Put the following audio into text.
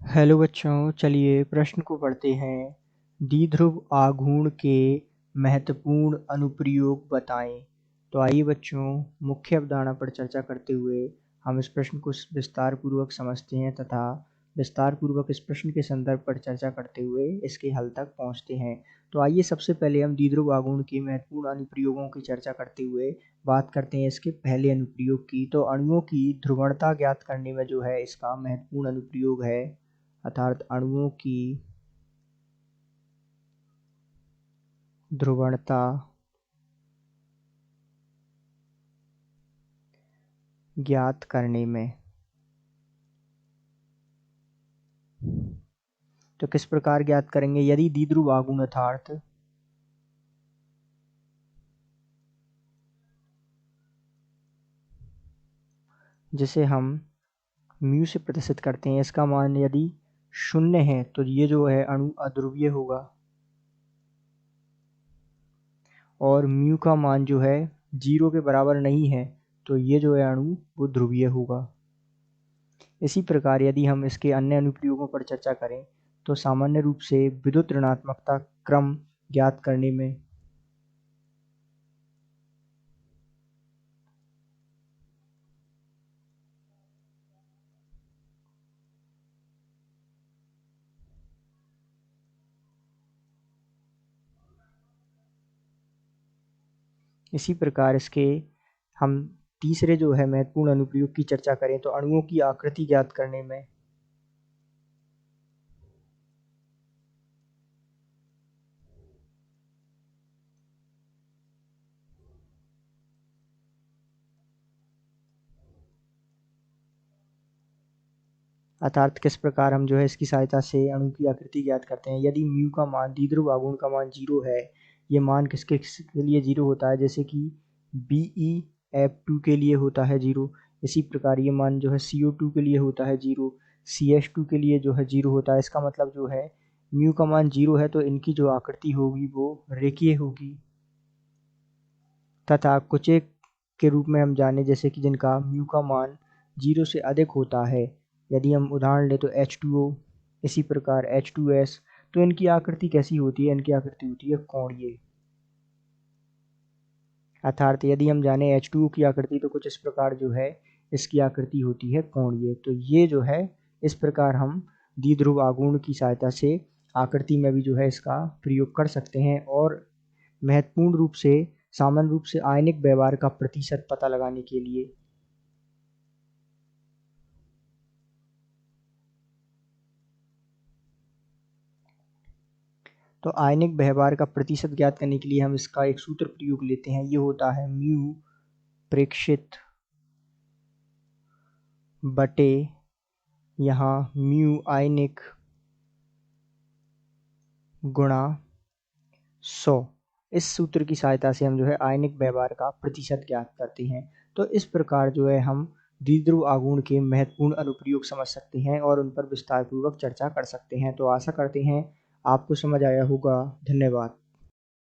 Hello बच्चों, चलिए प्रश्न को पढ़ते हैं। द्विध्रुव आघूर्ण के महत्वपूर्ण अनुप्रयोग बताएं। तो आइए बच्चों, मुख्य अवधारणा पर चर्चा करते हुए हम इस प्रश्न को विस्तार पूर्वक समझते हैं तथा विस्तार पूर्वक इस प्रश्न के संदर्भ पर चर्चा करते हुए इसके हल तक पहुंचते हैं। तो आइए सबसे पहले हम द्विध्रुव आघूर्ण के महत्वपूर्ण अनुप्रयोगों की चर्चा करते हुए बात करते हैं इसके पहले अनुप्रयोग की। तो अणुओं की ध्रुवणता ज्ञात करने में जो है इसका महत्वपूर्ण अनुप्रयोग है, अर्थात अणुओं की ध्रुवणता ज्ञात करने में। तो किस प्रकार ज्ञात करेंगे? यदि द्विध्रुव आघूर्ण अर्थात जिसे हम म्यू से प्रदर्शित करते हैं, इसका मान यदि 0 है तो ये जो है अणु अध्रुवीय होगा, और म्यू का मान जो है 0 के बराबर नहीं है तो ये जो है अणु वो ध्रुवीय होगा। इसी प्रकार यदि हम इसके अन्य अनुप्रयोगों पर चर्चा करें तो सामान्य रूप से विद्युत ऋणात्मकता क्रम ज्ञात करने में। इसी प्रकार इसके हम तीसरे जो है महत्वपूर्ण अनुप्रयोग की चर्चा करें तो अणुओं की आकृति ज्ञात करने में। अर्थात किस प्रकार हम जो है इसकी सहायता से अणु की आकृति ज्ञात करते हैं। यदि म्यू का मान, द्विध्रुव आघूर्ण का मान 0 है, ये मान किसके किसके लिए 0 होता है? जैसे कि BeF2 के लिए होता है 0। इसी प्रकार ये मान जो है CO2 के लिए होता है 0, CH2 के लिए जो है 0 होता है। इसका मतलब जो है म्यू का मान 0 है तो इनकी जो आकृति होगी वो रेखीय होगी। तथा कुछ एक के रूप में हम जाने, जैसे कि जिनका म्यू का मान 0 से अधिक होता है। यदि हम उदाहरण लें तो H2O, इसी प्रकार H2S, तो इनकी आकृति कैसी होती है? इनकी आकृति होती है कोणीय। अर्थात यदि हम जाने H2O की आकृति तो कुछ इस प्रकार जो है इसकी आकृति होती है कोणीय। तो ये जो है इस प्रकार हम द्विध्रुव आघूर्ण की सहायता से आकृति में भी जो है इसका प्रयोग कर सकते हैं। और महत्वपूर्ण रूप से सामान्य रूप से आयनिक व्यवहार का प्रतिशत पता लगाने के लिए। तो आयनिक व्यवहार का प्रतिशत ज्ञात करने के लिए हम इसका एक सूत्र प्रयोग लेते हैं। ये होता है म्यू प्रेक्षित बटे यहाँ म्यू आयनिक गुणा 100। इस सूत्र की सहायता से हम जो है आयनिक व्यवहार का प्रतिशत ज्ञात करते हैं। तो इस प्रकार जो है हम द्विध्रुव आघूर्ण के महत्वपूर्ण अनुप्रयोग समझ सकते हैं और उन पर विस्तार पूर्वक चर्चा कर सकते हैं। तो आशा करते हैं आपको समझ आया होगा। धन्यवाद।